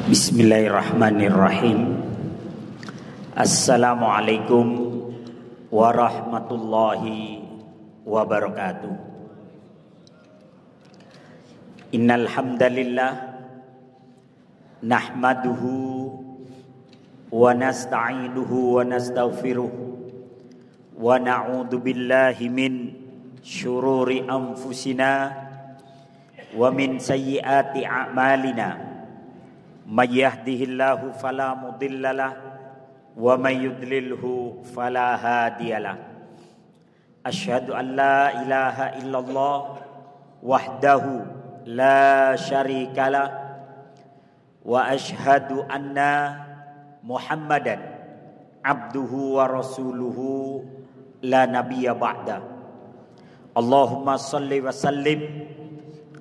Bismillahirrahmanirrahim. Assalamualaikum warahmatullahi wabarakatuh. Innal hamdalillah nahmaduhu wa nasta'inuhu wa nastaghfiruh wa na'udzu billahi min syururi anfusina wa min sayyiati a'malina. May yahdihillahu fala mudhillalah wa may yudlilhu fala hadiyalah. Asyhadu an la ilaha illallah wahdahu la syarikalah wa asyhadu anna Muhammadan abduhu wa rasuluhu la nabiyya ba'da. Allahumma shalli wa sallim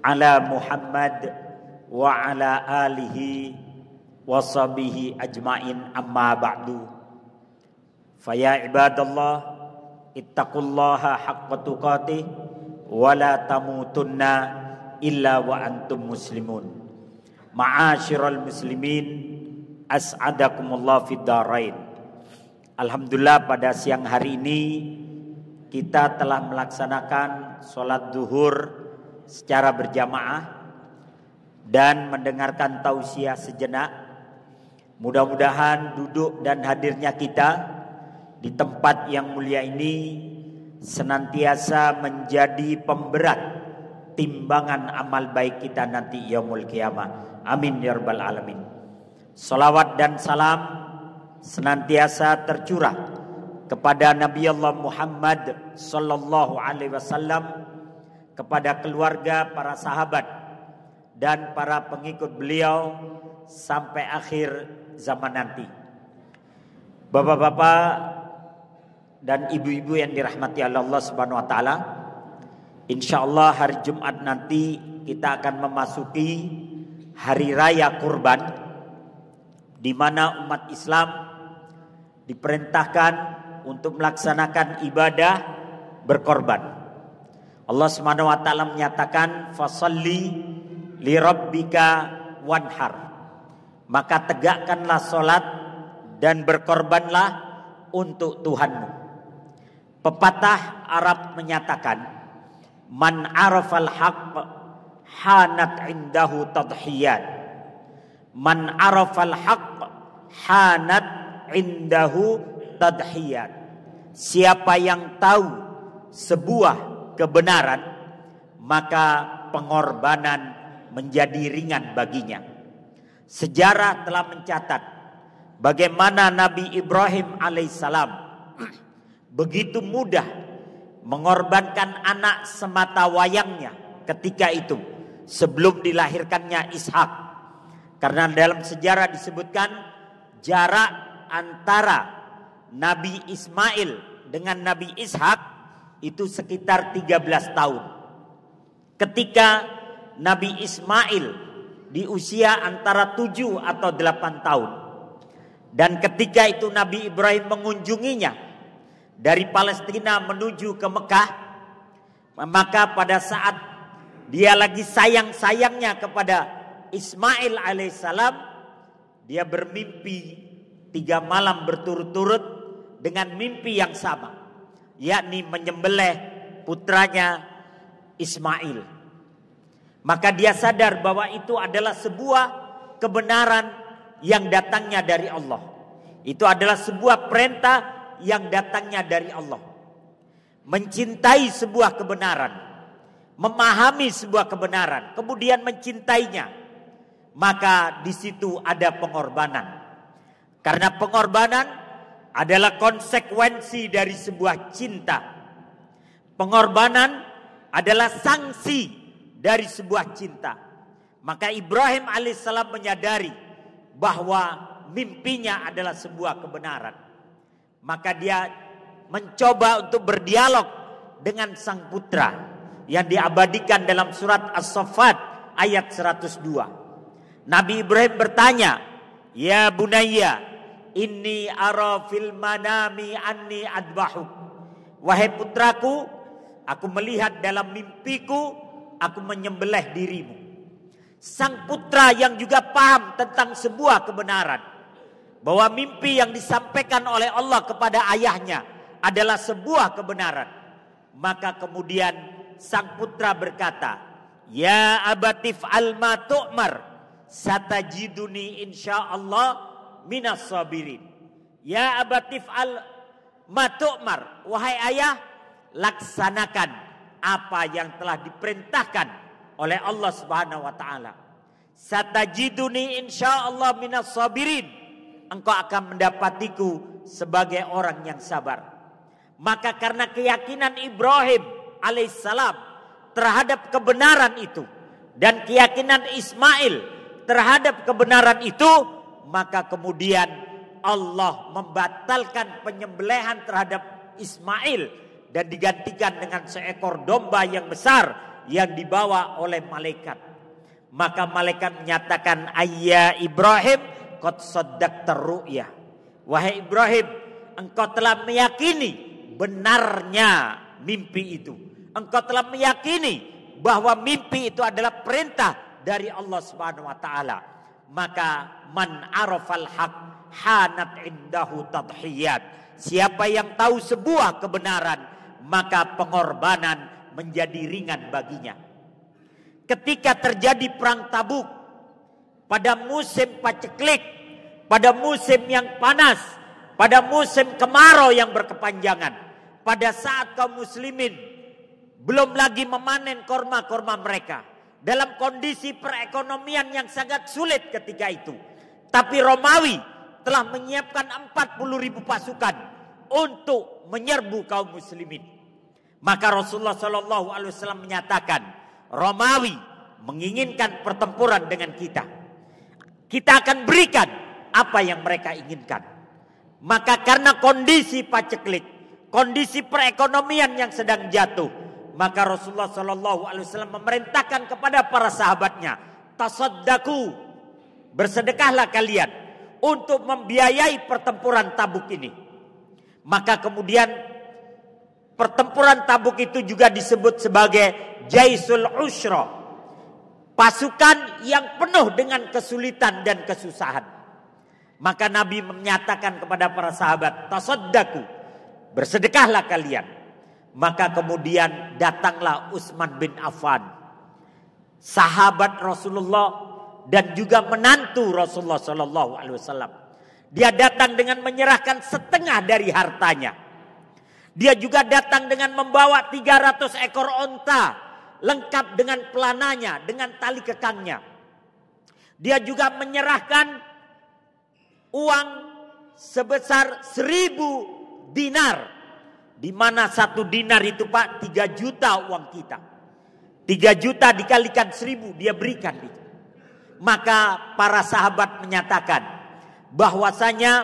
ala Muhammad wa ala alihi wa sahbihi ajmain, amma ba'du. Faya ibadallah ittaqullaha haqqa tuqatih wa la tamutunna illa wa antum muslimun. Ma'asyiral muslimin, as'adakumullah fid dharain. Alhamdulillah, pada siang hari ini kita telah melaksanakan sholat zuhur secara berjamaah dan mendengarkan tausiah sejenak. Mudah-mudahan duduk dan hadirnya kita di tempat yang mulia ini senantiasa menjadi pemberat timbangan amal baik kita nanti yaumul qiyamah. Amin ya rabbal alamin. Salawat dan salam senantiasa tercurah kepada Nabi Allah Muhammad sallallahu alaihi wasallam, kepada keluarga, para sahabat dan para pengikut beliau sampai akhir zaman nanti. Bapak-bapak dan ibu-ibu yang dirahmati Allah Subhanahu wa taala, insyaallah hari Jumat nanti kita akan memasuki hari raya kurban, di mana umat Islam diperintahkan untuk melaksanakan ibadah berkorban. Allah Subhanahu wa taala menyatakan fasalli li rabbika wanhar, maka tegakkanlah solat dan berkorbanlah untuk Tuhanmu. Pepatah Arab menyatakan, man arafal haqq hanat indahu tadhiyat. Man arafal haqq hanat indahu tadhiyat. Siapa yang tahu sebuah kebenaran, maka pengorbanan menjadi ringan baginya. Sejarah telah mencatat bagaimana Nabi Ibrahim alaihissalam begitu mudah mengorbankan anak semata wayangnya ketika itu sebelum dilahirkannya Ishak. Karena dalam sejarah disebutkan jarak antara Nabi Ismail dengan Nabi Ishak itu sekitar 13 tahun. Ketika Nabi Ismail di usia antara 7 atau 8 tahun. Dan ketika itu Nabi Ibrahim mengunjunginya dari Palestina menuju ke Mekah. Maka pada saat dia lagi sayang-sayangnya kepada Ismail alaihissalam, dia bermimpi 3 malam berturut-turut dengan mimpi yang sama, yakni menyembelih putranya Ismail. Maka dia sadar bahwa itu adalah sebuah kebenaran yang datangnya dari Allah. Itu adalah sebuah perintah yang datangnya dari Allah. Mencintai sebuah kebenaran, memahami sebuah kebenaran, kemudian mencintainya, maka di situ ada pengorbanan. Karena pengorbanan adalah konsekuensi dari sebuah cinta. Pengorbanan adalah sanksi dari sebuah cinta. Maka Ibrahim alaihissalam menyadari bahwa mimpinya adalah sebuah kebenaran. Maka dia mencoba untuk berdialog dengan sang putra yang diabadikan dalam surat As-Saffat ayat 102. Nabi Ibrahim bertanya, "Ya bunayya, inni ara fil manami anni adbahuk." Wahai putraku, aku melihat dalam mimpiku aku menyembelih dirimu. Sang putra yang juga paham tentang sebuah kebenaran, bahwa mimpi yang disampaikan oleh Allah kepada ayahnya adalah sebuah kebenaran. Maka kemudian sang putra berkata, "Ya abatif alma tu'mar, satajiduni insyaallah minas sabirin." Ya abatif alma tu'mar, wahai ayah, laksanakan apa yang telah diperintahkan oleh Allah Subhanahu wa taala. Satajiduni insyaallah minas sabirin. Engkau akan mendapatiku sebagai orang yang sabar. Maka karena keyakinan Ibrahim alaihissalam terhadap kebenaran itu, dan keyakinan Ismail terhadap kebenaran itu, maka kemudian Allah membatalkan penyembelihan terhadap Ismail dan digantikan dengan seekor domba yang besar yang dibawa oleh malaikat. Maka malaikat menyatakan, "Ayya Ibrahim, qad saddaqta ru'ya." Wahai Ibrahim, engkau telah meyakini benarnya mimpi itu. Engkau telah meyakini bahwa mimpi itu adalah perintah dari Allah Subhanahu wa taala. Maka man arafal haq hanat indahu tadhiyat. Siapa yang tahu sebuah kebenaran, maka pengorbanan menjadi ringan baginya. Ketika terjadi perang Tabuk, pada musim paceklik, pada musim yang panas, pada musim kemarau yang berkepanjangan, pada saat kaum muslimin belum lagi memanen korma-korma mereka, dalam kondisi perekonomian yang sangat sulit ketika itu, tapi Romawi telah menyiapkan 40.000 pasukan untuk menyerbu kaum muslimin. Maka Rasulullah SAW menyatakan, Romawi menginginkan pertempuran dengan kita. Kita akan berikan apa yang mereka inginkan. Maka karena kondisi paceklik, kondisi perekonomian yang sedang jatuh, maka Rasulullah SAW memerintahkan kepada para sahabatnya, tasaddaku, bersedekahlah kalian untuk membiayai pertempuran Tabuk ini. Maka kemudian pertempuran Tabuk itu juga disebut sebagai Jaisul Ushra, pasukan yang penuh dengan kesulitan dan kesusahan. Maka Nabi menyatakan kepada para sahabat, tasaddaku, bersedekahlah kalian. Maka kemudian datanglah Utsman bin Affan, sahabat Rasulullah dan juga menantu Rasulullah SAW. Dia datang dengan menyerahkan setengah dari hartanya. Dia juga datang dengan membawa 300 ekor onta, lengkap dengan pelananya, dengan tali kekangnya. Dia juga menyerahkan uang sebesar 1000 dinar, di mana 1 dinar itu Pak 3 juta uang kita. 3 juta dikalikan 1000 dia berikan itu. Maka para sahabat menyatakan bahwasanya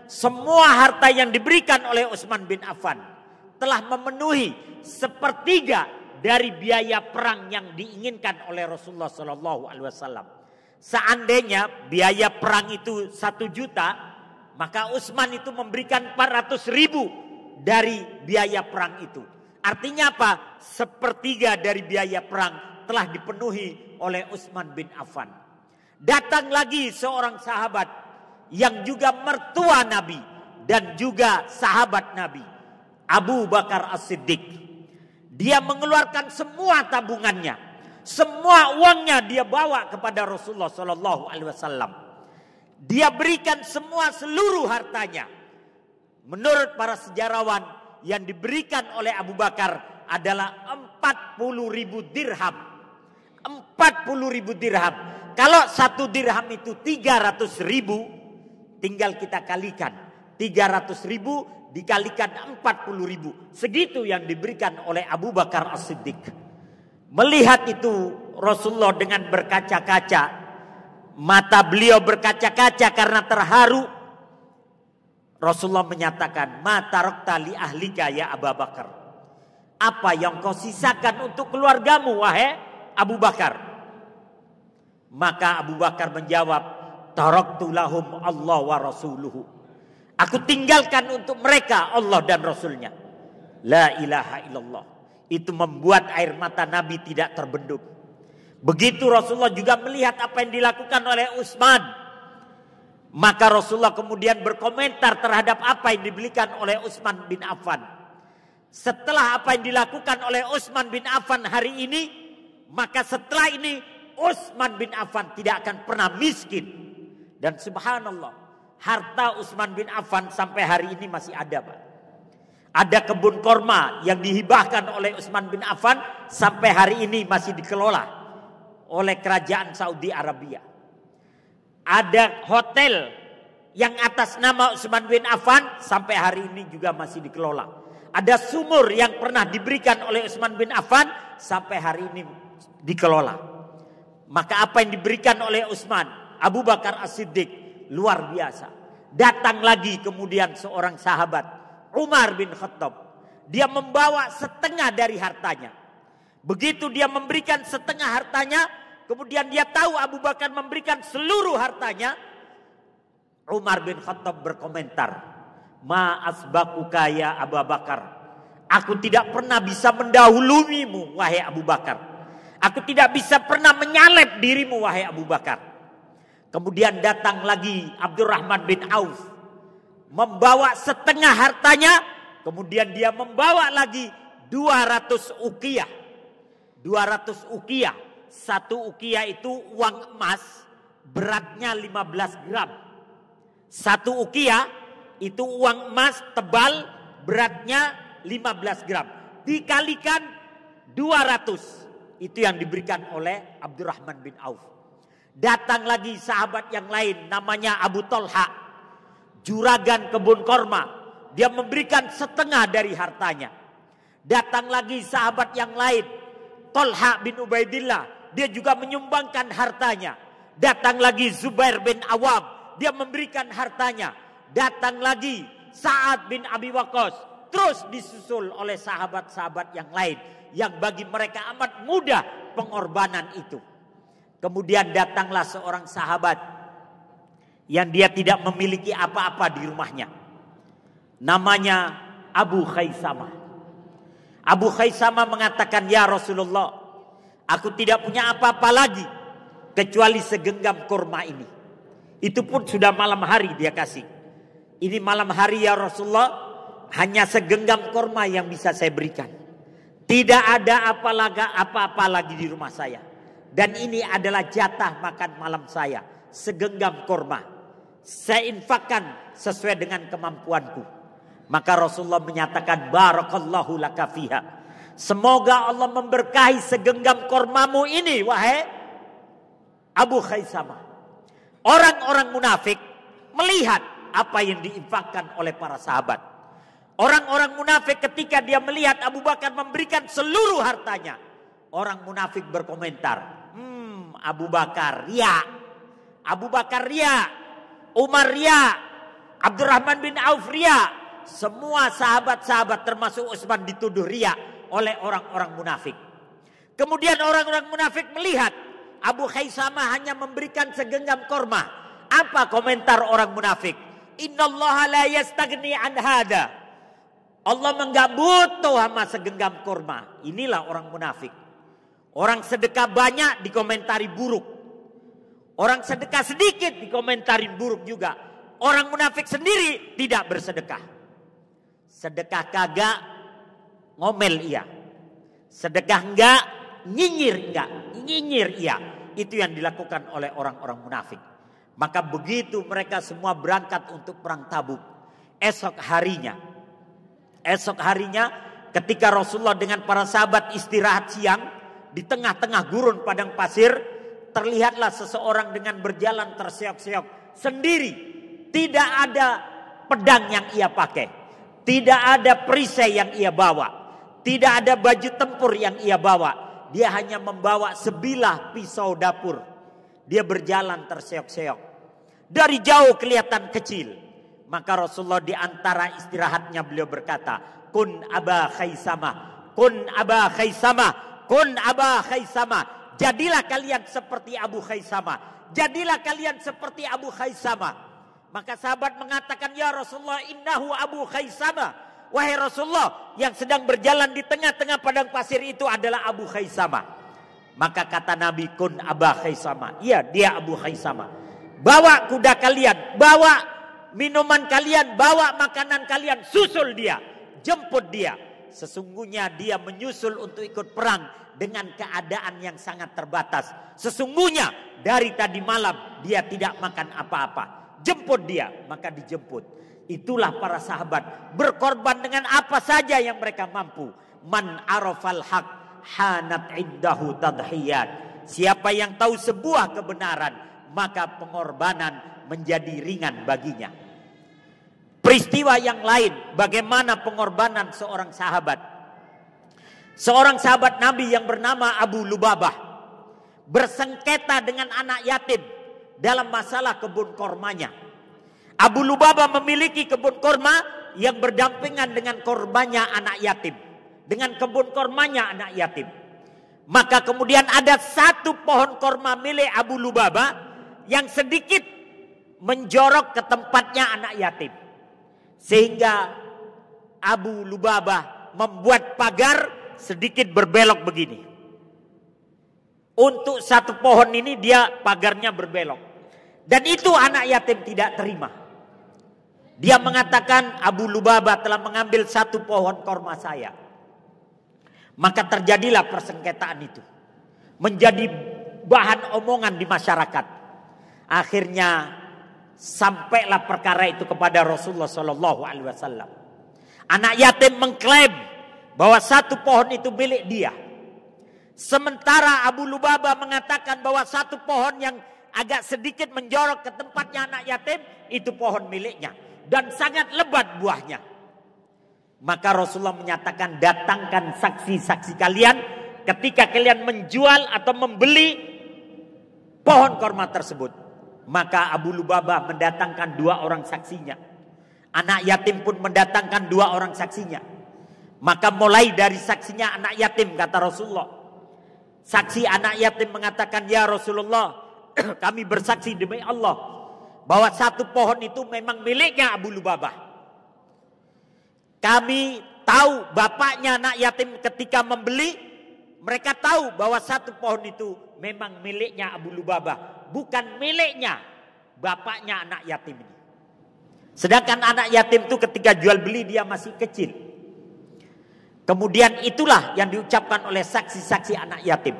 semua harta yang diberikan oleh Utsman bin Affan telah memenuhi 1/3 dari biaya perang yang diinginkan oleh Rasulullah SAW. Seandainya biaya perang itu 1 juta, maka Utsman itu memberikan 400.000 dari biaya perang itu. Artinya apa? 1/3 dari biaya perang telah dipenuhi oleh Utsman bin Affan. Datang lagi seorang sahabat yang juga mertua Nabi dan juga sahabat Nabi, Abu Bakar As-Siddiq. Dia mengeluarkan semua tabungannya, semua uangnya dia bawa kepada Rasulullah SAW. Dia berikan semua seluruh hartanya. Menurut para sejarawan, yang diberikan oleh Abu Bakar adalah 40.000 dirham. 40.000 dirham. Kalau 1 dirham itu 300.000, tinggal kita kalikan. 300.000 dikalikan 40.000. Segitu yang diberikan oleh Abu Bakar As-Siddiq. Melihat itu Rasulullah dengan berkaca-kaca. Mata beliau berkaca-kaca karena terharu. Rasulullah menyatakan, "Ma tarakta li ahlika ya Abu Bakar." Apa yang kau sisakan untuk keluargamu wahai Abu Bakar? Maka Abu Bakar menjawab, "Taraktu lahum Allah wa rasuluhu." Aku tinggalkan untuk mereka Allah dan Rasulnya. La ilaha illallah. Itu membuat air mata Nabi tidak terbendung. Begitu Rasulullah juga melihat apa yang dilakukan oleh Utsman. Maka Rasulullah kemudian berkomentar terhadap apa yang diberikan oleh Utsman bin Affan. Setelah apa yang dilakukan oleh Utsman bin Affan hari ini, maka setelah ini Utsman bin Affan tidak akan pernah miskin. Dan subhanallah, harta Utsman bin Affan sampai hari ini masih ada, Pak. Ada kebun korma yang dihibahkan oleh Utsman bin Affan sampai hari ini masih dikelola oleh kerajaan Saudi Arabia. Ada hotel yang atas nama Utsman bin Affan sampai hari ini juga masih dikelola. Ada sumur yang pernah diberikan oleh Utsman bin Affan sampai hari ini dikelola. Maka apa yang diberikan oleh Utsman, Abu Bakar As-Siddiq luar biasa. Datang lagi kemudian seorang sahabat, Umar bin Khattab. Dia membawa setengah dari hartanya. Begitu dia memberikan setengah hartanya, kemudian dia tahu Abu Bakar memberikan seluruh hartanya. Umar bin Khattab berkomentar, "Ma asbaquka ya Abu Bakar. Aku tidak pernah bisa mendahuluimu wahai Abu Bakar. Aku tidak bisa pernah menyalip dirimu wahai Abu Bakar." Kemudian datang lagi Abdurrahman bin Auf, membawa setengah hartanya. Kemudian dia membawa lagi 200 uqiyah. 200 uqiyah. Satu uqiyah itu uang emas, beratnya 15 gram. Satu uqiyah itu uang emas tebal, beratnya 15 gram. Dikalikan 200. Itu yang diberikan oleh Abdurrahman bin Auf. Datang lagi sahabat yang lain, namanya Abu Talha, juragan kebun korma. Dia memberikan setengah dari hartanya. Datang lagi sahabat yang lain, Talha bin Ubaidillah, dia juga menyumbangkan hartanya. Datang lagi Zubair bin Awam, dia memberikan hartanya. Datang lagi Sa'ad bin Abi Waqqas, terus disusul oleh sahabat-sahabat yang lain yang bagi mereka amat mudah pengorbanan itu. Kemudian datanglah seorang sahabat yang dia tidak memiliki apa-apa di rumahnya. Namanya Abu Khaisamah. Abu Khaisamah mengatakan, "Ya Rasulullah, aku tidak punya apa-apa lagi kecuali segenggam kurma ini." Itu pun sudah malam hari dia kasih. "Ini malam hari ya Rasulullah, hanya segenggam kurma yang bisa saya berikan. Tidak ada apa-apa lagi di rumah saya. Dan ini adalah jatah makan malam saya, segenggam kurma. Saya infakkan sesuai dengan kemampuanku." Maka Rasulullah menyatakan, "Barakallahu laka fiha." Semoga Allah memberkahi segenggam kurmamu ini, wahai Abu Khaisamah. Orang-orang munafik melihat apa yang diinfakkan oleh para sahabat. Orang-orang munafik ketika dia melihat Abu Bakar memberikan seluruh hartanya, orang munafik berkomentar, Abu Bakar riya, Abu Bakar riya, Umar riya, Abdurrahman bin Auf riya. Semua sahabat-sahabat termasuk Utsman dituduh riya oleh orang-orang munafik. Kemudian orang-orang munafik melihat Abu Khaisamah hanya memberikan segenggam korma. Apa komentar orang munafik? "Innallaha la yastaghni an hada." Allah enggak butuh sama segenggam korma. Inilah orang munafik. Orang sedekah banyak dikomentari buruk. Orang sedekah sedikit dikomentari buruk juga. Orang munafik sendiri tidak bersedekah. Sedekah kagak, ngomel iya. Sedekah enggak, nyinyir enggak. Nyinyir iya. Itu yang dilakukan oleh orang-orang munafik. Maka begitu mereka semua berangkat untuk perang Tabuk. Esok harinya ketika Rasulullah dengan para sahabat istirahat siang, di tengah-tengah gurun padang pasir, terlihatlah seseorang dengan berjalan terseok-seok sendiri. Tidak ada pedang yang ia pakai, tidak ada perisai yang ia bawa, tidak ada baju tempur yang ia bawa. Dia hanya membawa sebilah pisau dapur. Dia berjalan terseok-seok. Dari jauh kelihatan kecil. Maka Rasulullah di antara istirahatnya beliau berkata, "Kun Aba Khaisamah, kun Aba Khaisamah, kun Aba Khaisamah." Jadilah kalian seperti Abu Khaisamah. Jadilah kalian seperti Abu Khaisamah. Maka sahabat mengatakan, "Ya Rasulullah, innahu Abu Khaisamah." Wahai Rasulullah, yang sedang berjalan di tengah-tengah padang pasir itu adalah Abu Khaisamah. Maka kata Nabi, kun Aba Khaisamah. Iya, dia Abu Khaisamah. Bawa kuda kalian, bawa minuman kalian, bawa makanan kalian, susul dia, jemput dia. Sesungguhnya dia menyusul untuk ikut perang dengan keadaan yang sangat terbatas. Sesungguhnya dari tadi malam dia tidak makan apa-apa. Jemput dia, maka dijemput. Itulah para sahabat berkorban dengan apa saja yang mereka mampu. Man arafal haq hanat indahu tadhiyat. Siapa yang tahu sebuah kebenaran, maka pengorbanan menjadi ringan baginya. Peristiwa yang lain, bagaimana pengorbanan seorang sahabat. Seorang sahabat Nabi yang bernama Abu Lubabah bersengketa dengan anak yatim dalam masalah kebun kormanya. Abu Lubabah memiliki kebun korma yang berdampingan dengan korbannya anak yatim, dengan kebun kormanya anak yatim. Maka kemudian ada satu pohon korma milik Abu Lubabah yang sedikit menjorok ke tempatnya anak yatim. Sehingga Abu Lubabah membuat pagar sedikit berbelok begini. Untuk satu pohon ini dia pagarnya berbelok. Dan itu anak yatim tidak terima. Dia mengatakan, Abu Lubabah telah mengambil satu pohon korma saya. Maka terjadilah persengketaan itu. Menjadi bahan omongan di masyarakat. Akhirnya sampailah perkara itu kepada Rasulullah SAW. Anak yatim mengklaim bahwa satu pohon itu milik dia. Sementara Abu Lubabah mengatakan bahwa satu pohon yang agak sedikit menjorok ke tempatnya anak yatim, itu pohon miliknya. Dan sangat lebat buahnya. Maka Rasulullah menyatakan, datangkan saksi-saksi kalian ketika kalian menjual atau membeli pohon korma tersebut. Maka Abu Lubabah mendatangkan 2 orang saksinya. Anak yatim pun mendatangkan 2 orang saksinya. Maka mulai dari saksinya anak yatim, kata Rasulullah. Saksi anak yatim mengatakan, ya Rasulullah, kami bersaksi demi Allah bahwa satu pohon itu memang miliknya Abu Lubabah. Kami tahu bapaknya anak yatim ketika membeli, mereka tahu bahwa satu pohon itu memang miliknya Abu Lubabah, bukan miliknya bapaknya anak yatim ini. Sedangkan anak yatim itu ketika jual beli dia masih kecil. Kemudian itulah yang diucapkan oleh saksi-saksi anak yatim.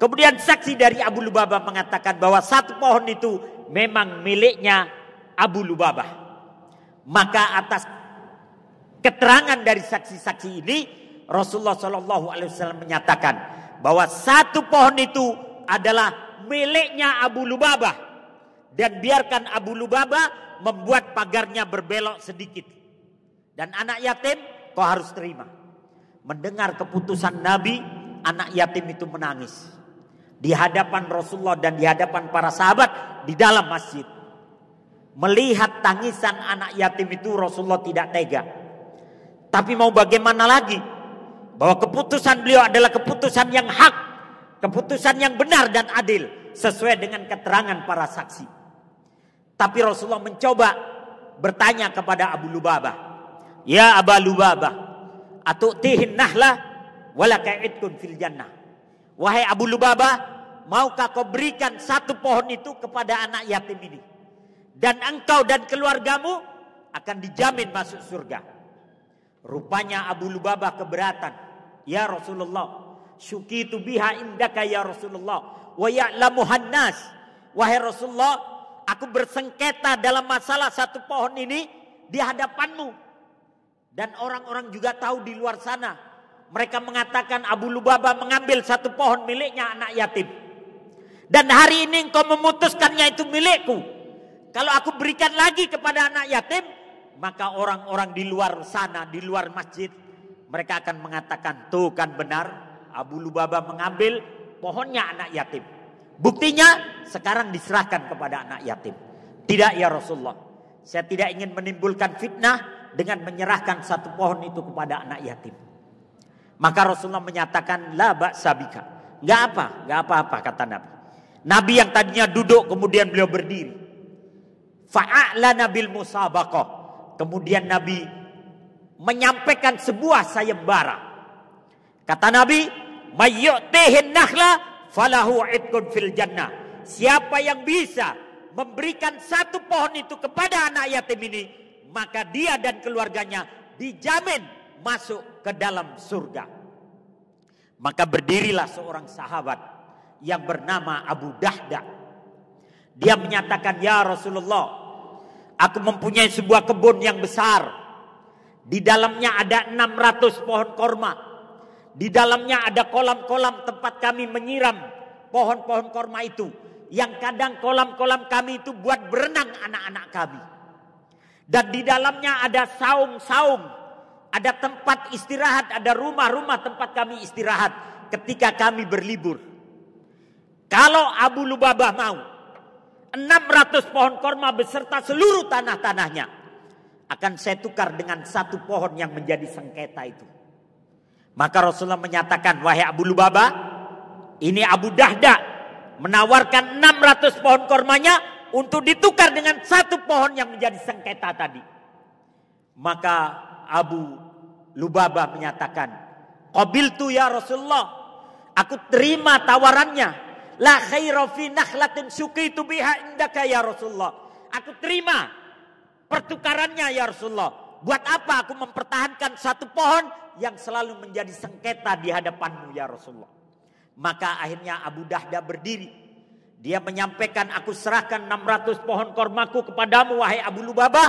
Kemudian saksi dari Abu Lubabah mengatakan bahwa satu pohon itu memang miliknya Abu Lubabah. Maka atas keterangan dari saksi-saksi ini, Rasulullah SAW menyatakan bahwa satu pohon itu adalah miliknya Abu Lubabah. Dan biarkan Abu Lubabah membuat pagarnya berbelok sedikit. Dan anak yatim kau harus terima. Mendengar keputusan Nabi, anak yatim itu menangis. Di hadapan Rasulullah dan di hadapan para sahabat di dalam masjid. Melihat tangisan anak yatim itu Rasulullah tidak tega. Tapi mau bagaimana lagi? Bahwa keputusan beliau adalah keputusan yang hak. Keputusan yang benar dan adil. Sesuai dengan keterangan para saksi. Tapi Rasulullah mencoba bertanya kepada Abu Lubabah. Ya Abu Lubabah, atu'tihin nahlah walaka idkun fil jannah. Wahai Abu Lubabah, maukah kau berikan satu pohon itu kepada anak yatim ini? Dan engkau dan keluargamu akan dijamin masuk surga. Rupanya Abu Lubabah keberatan. Ya Rasulullah, syukitu biha indaka ya Rasulullah, wa ya'lamuhan nas. Wahai Rasulullah, aku bersengketa dalam masalah satu pohon ini di hadapanmu. Dan orang-orang juga tahu di luar sana. Mereka mengatakan Abu Lubabah mengambil satu pohon miliknya anak yatim. Dan hari ini engkau memutuskannya itu milikku. Kalau aku berikan lagi kepada anak yatim, maka orang-orang di luar sana, di luar masjid, mereka akan mengatakan, tuh kan benar, Abu Lubabah mengambil pohonnya anak yatim. Buktinya sekarang diserahkan kepada anak yatim. Tidak ya Rasulullah, saya tidak ingin menimbulkan fitnah dengan menyerahkan satu pohon itu kepada anak yatim. Maka Rasulullah menyatakan, la ba'sa bika. Enggak apa-apa kata Nabi. Nabi yang tadinya duduk kemudian beliau berdiri. Fa'a'lana bil musabaqah. Kemudian Nabi menyampaikan sebuah sayembara. Kata Nabi, mayyu'tihin nakhla falahu itqun fil jannah. Siapa yang bisa memberikan satu pohon itu kepada anak yatim ini, maka dia dan keluarganya dijamin masuk ke dalam surga. Maka berdirilah seorang sahabat yang bernama Abu Dahda. Dia menyatakan, ya Rasulullah, aku mempunyai sebuah kebun yang besar. Di dalamnya ada 600 pohon korma. Di dalamnya ada kolam-kolam tempat kami menyiram pohon-pohon korma itu. Yang kadang kolam-kolam kami itu buat berenang anak-anak kami. Dan di dalamnya ada saung-saung, ada tempat istirahat, ada rumah-rumah tempat kami istirahat ketika kami berlibur. Kalau Abu Lubabah mau 600 pohon korma beserta seluruh tanah-tanahnya, akan saya tukar dengan satu pohon yang menjadi sengketa itu. Maka Rasulullah menyatakan, wahai Abu Lubabah, ini Abu Dahda menawarkan 600 pohon kormanya untuk ditukar dengan satu pohon yang menjadi sengketa tadi. Maka Abu Lubabah menyatakan, qabiltu ya Rasulullah, aku terima tawarannya. La khaira fi nakhlatin suqitu biha indaka ya Rasulullah. Aku terima pertukarannya ya Rasulullah. Buat apa aku mempertahankan satu pohon yang selalu menjadi sengketa di hadapanmu ya Rasulullah. Maka akhirnya Abu Dahda berdiri. Dia menyampaikan, aku serahkan 600 pohon kormaku kepadamu wahai Abu Lubabah,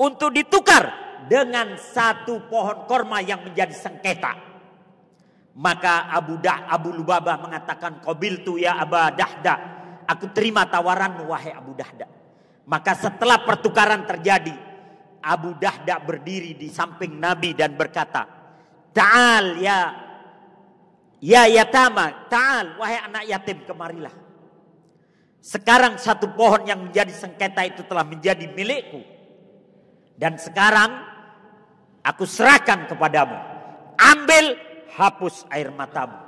untuk ditukar dengan satu pohon korma yang menjadi sengketa. Maka Abu Lubabah mengatakan, qabiltu ya Abu Dahda, aku terima tawaranmu wahai Abu Dahda. Maka setelah pertukaran terjadi, Abu Dahda berdiri di samping Nabi dan berkata, ta'al ya yatama, ta'al wahai anak yatim, kemarilah. Sekarang satu pohon yang menjadi sengketa itu telah menjadi milikku. Dan sekarang aku serahkan kepadamu. Ambil, hapus air matamu.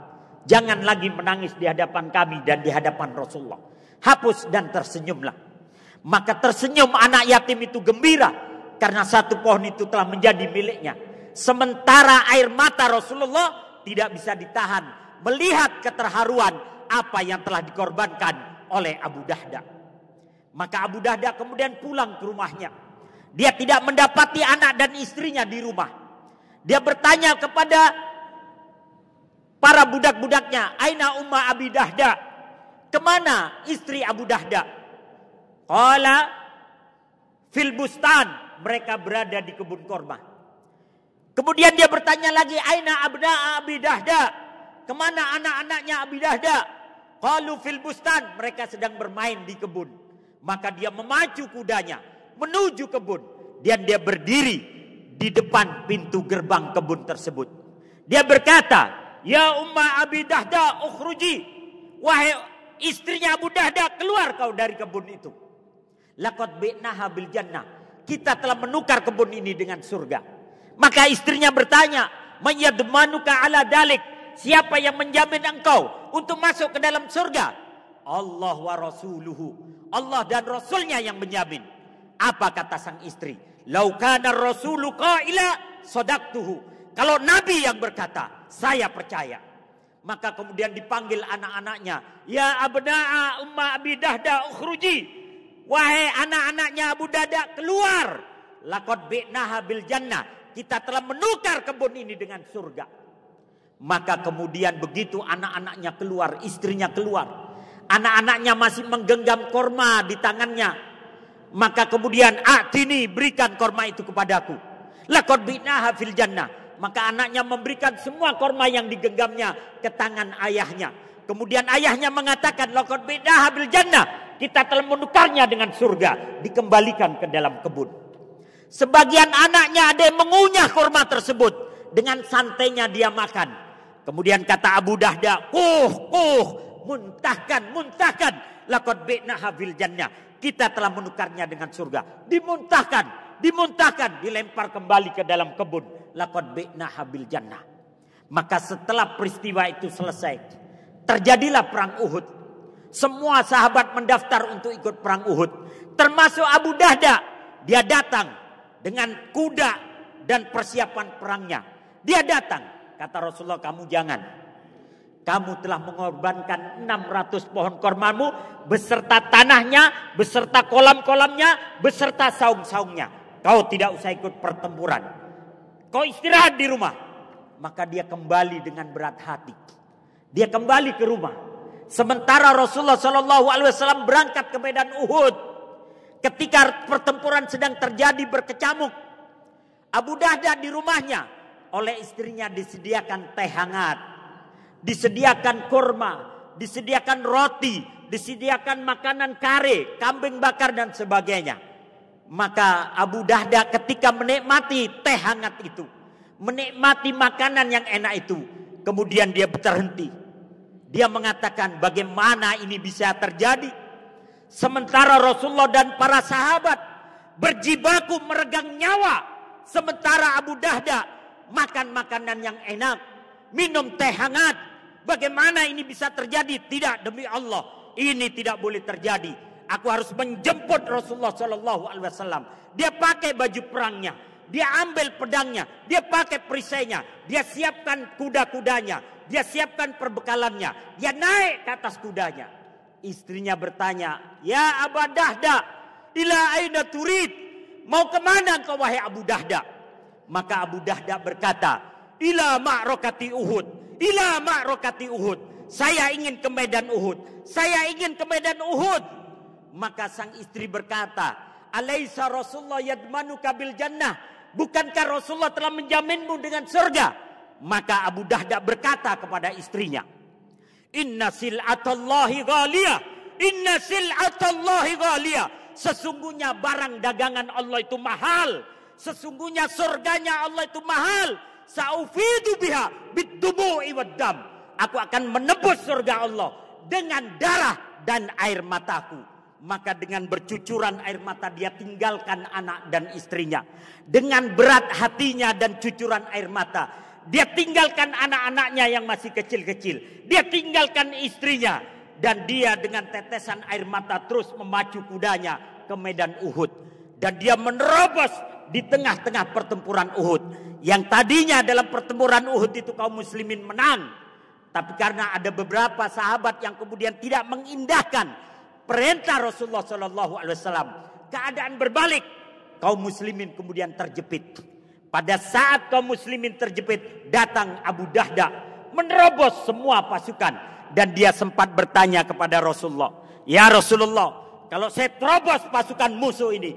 Jangan lagi menangis di hadapan kami dan di hadapan Rasulullah. Hapus dan tersenyumlah. Maka tersenyum anak yatim itu gembira karena satu pohon itu telah menjadi miliknya. Sementara air mata Rasulullah tidak bisa ditahan melihat keterharuan apa yang telah dikorbankan oleh Abu Dahda. Maka Abu Dahda kemudian pulang ke rumahnya. Dia tidak mendapati anak dan istrinya di rumah. Dia bertanya kepada para budak-budaknya, aina umma Abi Dahda? Kemana istri Abu Dahda? Qala fil bustan, mereka berada di kebun korma. Kemudian dia bertanya lagi, aina abna Abi Dahda? Kemana anak-anaknya Abi Dahda? Qalu fil bustan, mereka sedang bermain di kebun. Maka dia memacu kudanya menuju kebun, dan dia berdiri di depan pintu gerbang kebun tersebut. Dia berkata, ya umma Abi Dahda ukhruji, wahai istrinya Abu Dahda, keluar kau dari kebun itu. Laqad bi'naha bil jannah, kita telah menukar kebun ini dengan surga. Maka istrinya bertanya, man yadmanuka ala dalik, siapa yang menjamin engkau untuk masuk ke dalam surga? Allah wa rasuluhu, Allah dan Rasulnya yang menjamin. Apa kata sang istri? Lau kana rasulu qaila sadaqtuhu, kalau Nabi yang berkata, saya percaya. Maka kemudian dipanggil anak-anaknya, ya abna'a umma Abi Dahda ukhruji, wahai anak-anaknya Abu Dahda, keluar. Laqad bi'naha bil jannah, kita telah menukar kebun ini dengan surga. Maka kemudian begitu anak-anaknya keluar, istrinya keluar, anak-anaknya masih menggenggam korma di tangannya. Maka kemudian, atini, berikan korma itu kepadaku. Laqad bi'naha fil jannah. Maka anaknya memberikan semua korma yang digenggamnya ke tangan ayahnya. Kemudian ayahnya mengatakan, laqad bi'naha bil jannah, kita telah menukarnya dengan surga, dikembalikan ke dalam kebun. Sebagian anaknya ada yang mengunyah korma tersebut, dengan santainya dia makan. Kemudian kata Abu Dahda, muntahkan, laqad bi'naha bil jannah, kita telah menukarnya dengan surga. Dimuntahkan, dilempar kembali ke dalam kebun. Laqad bi'naha bil jannah. Maka setelah peristiwa itu selesai, terjadilah perang Uhud. Semua sahabat mendaftar untuk ikut perang Uhud, termasuk Abu Dahda. Dia datang dengan kuda dan persiapan perangnya. Dia datang, kata Rasulullah, kamu jangan. Kamu telah mengorbankan 600 pohon kormamu beserta tanahnya, beserta kolam-kolamnya, beserta saung-saungnya. Kau tidak usah ikut pertempuran. Kau istirahat di rumah. Maka dia kembali dengan berat hati. Dia kembali ke rumah. Sementara Rasulullah SAW berangkat ke medan Uhud. Ketika pertempuran sedang terjadi berkecamuk, Abu Dahda di rumahnya oleh istrinya disediakan teh hangat, disediakan kurma, disediakan roti, disediakan makanan kare, kambing bakar dan sebagainya. Maka Abu Dahda ketika menikmati teh hangat itu, menikmati makanan yang enak itu, kemudian dia berhenti. Dia mengatakan, bagaimana ini bisa terjadi? Sementara Rasulullah dan para sahabat berjibaku meregang nyawa, sementara Abu Dahda makan makanan yang enak, minum teh hangat. Bagaimana ini bisa terjadi? Tidak, demi Allah, ini tidak boleh terjadi. Aku harus menjemput Rasulullah SAW. Dia pakai baju perangnya, dia ambil pedangnya, dia pakai perisainya, dia siapkan kuda-kudanya, dia siapkan perbekalannya, dia naik ke atas kudanya. Istrinya bertanya, ya Abu Dahda, ila aina turid? Mau kemana engkau wahai Abu Dahda? Maka Abu Dahda berkata, ila ma'rakati Uhud, ila ma'rakati Uhud. Saya ingin ke medan Uhud, saya ingin ke medan Uhud. Maka sang istri berkata, alaisa Rasulullah yadmanuka bil jannah? Bukankah Rasulullah telah menjaminmu dengan surga? Maka Abu Dahda berkata kepada istrinya, inna sil'atallahi ghaliyah, inna sil'atallahi ghaliyah. Sesungguhnya barang dagangan Allah itu mahal, sesungguhnya surganya Allah itu mahal. Sa'ufidu biha bid-dumu'i wad-dam. Aku akan menebus surga Allah dengan darah dan air mataku. Maka dengan bercucuran air mata dia tinggalkan anak dan istrinya. Dengan berat hatinya dan cucuran air mata, dia tinggalkan anak-anaknya yang masih kecil-kecil. Dia tinggalkan istrinya. Dan dia dengan tetesan air mata terus memacu kudanya ke medan Uhud. Dan dia menerobos di tengah-tengah pertempuran Uhud. Yang tadinya dalam pertempuran Uhud itu kaum muslimin menang. Tapi karena ada beberapa sahabat yang kemudian tidak mengindahkan perintah Rasulullah SAW, keadaan berbalik. Kaum muslimin kemudian terjepit. Pada saat kaum muslimin terjepit, datang Abu Dahda menerobos semua pasukan. Dan dia sempat bertanya kepada Rasulullah, ya Rasulullah, kalau saya terobos pasukan musuh ini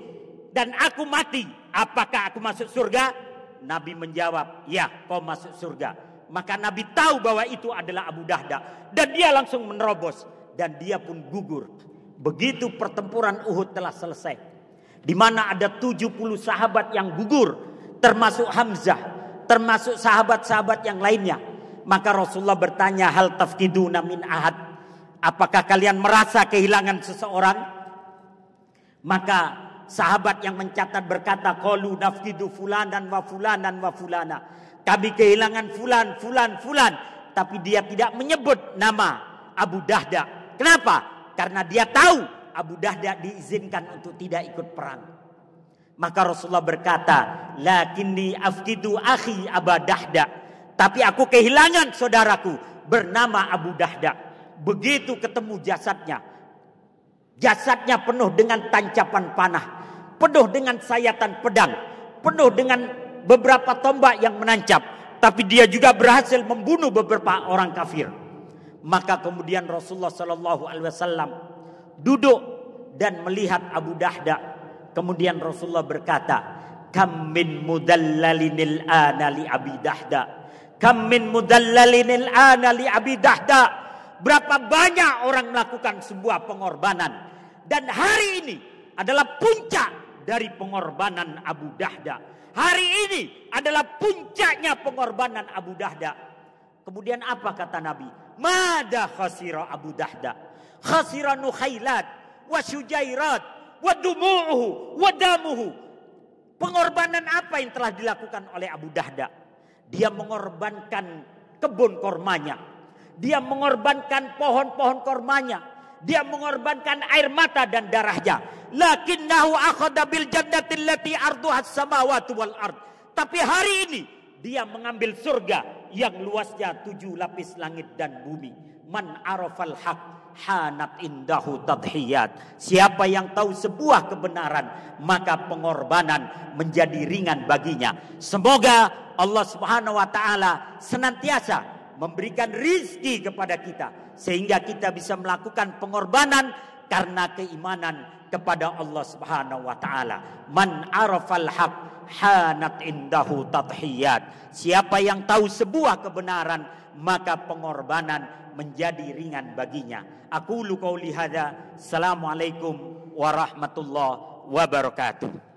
dan aku mati, apakah aku masuk surga? Nabi menjawab, ya kau masuk surga. Maka Nabi tahu bahwa itu adalah Abu Dahda. Dan dia langsung menerobos. Dan dia pun gugur. Begitu pertempuran Uhud telah selesai, di mana ada 70 sahabat yang gugur, termasuk Hamzah, termasuk sahabat-sahabat yang lainnya. Maka Rasulullah bertanya, hal tafkiduna min ahad? Apakah kalian merasa kehilangan seseorang? Maka sahabat yang mencatat berkata, qalu nafkidu fulanan wa fulanan wa fulana. Kami kehilangan fulan, fulan, fulan. Tapi dia tidak menyebut nama Abu Dahda. Kenapa? Karena dia tahu Abu Dahda diizinkan untuk tidak ikut perang. Maka Rasulullah berkata, lakinni afkidu akhi Abu Dahda. Tapi aku kehilangan saudaraku bernama Abu Dahda. Begitu ketemu jasadnya. Jasadnya penuh dengan tancapan panah, penuh dengan sayatan pedang, penuh dengan beberapa tombak yang menancap. Tapi dia juga berhasil membunuh beberapa orang kafir. Maka kemudian Rasulullah SAW duduk dan melihat Abu Dahda. Kemudian Rasulullah berkata, kam min mudallalin al-ana li Abi Dahda. Kam min mudallalin al-ana li Abi Dahda. Berapa banyak orang melakukan sebuah pengorbanan. Dan hari ini adalah puncak dari pengorbanan Abu Dahda. Hari ini adalah puncaknya pengorbanan Abu Dahda. Kemudian apa kata Nabi? Mada khasira Abu Dahda? Khasira nukhailat wa syujairat wa dumu'uhu wa damuhu. Pengorbanan apa yang telah dilakukan oleh Abu Dahda? Dia mengorbankan kebun kormanya. Dia mengorbankan pohon-pohon kormanya. Dia mengorbankan air mata dan darahnya. Lakinnahu akhadha bil jannati allati arduha as-samawati wal ard. Tapi hari ini dia mengambil surga yang luasnya 7 lapis langit dan bumi. Man arafal haq hanat indahu tadhiyat. Siapa yang tahu sebuah kebenaran, maka pengorbanan menjadi ringan baginya. Semoga Allah Subhanahu wa taala senantiasa memberikan rizki kepada kita sehingga kita bisa melakukan pengorbanan karena keimanan kepada Allah Subhanahu wa taala. Man arafal haq hanat indahu tadhiyat. Siapa yang tahu sebuah kebenaran, maka pengorbanan menjadi ringan baginya. Aku qauli hadza. Assalamualaikum warahmatullahi wabarakatuh.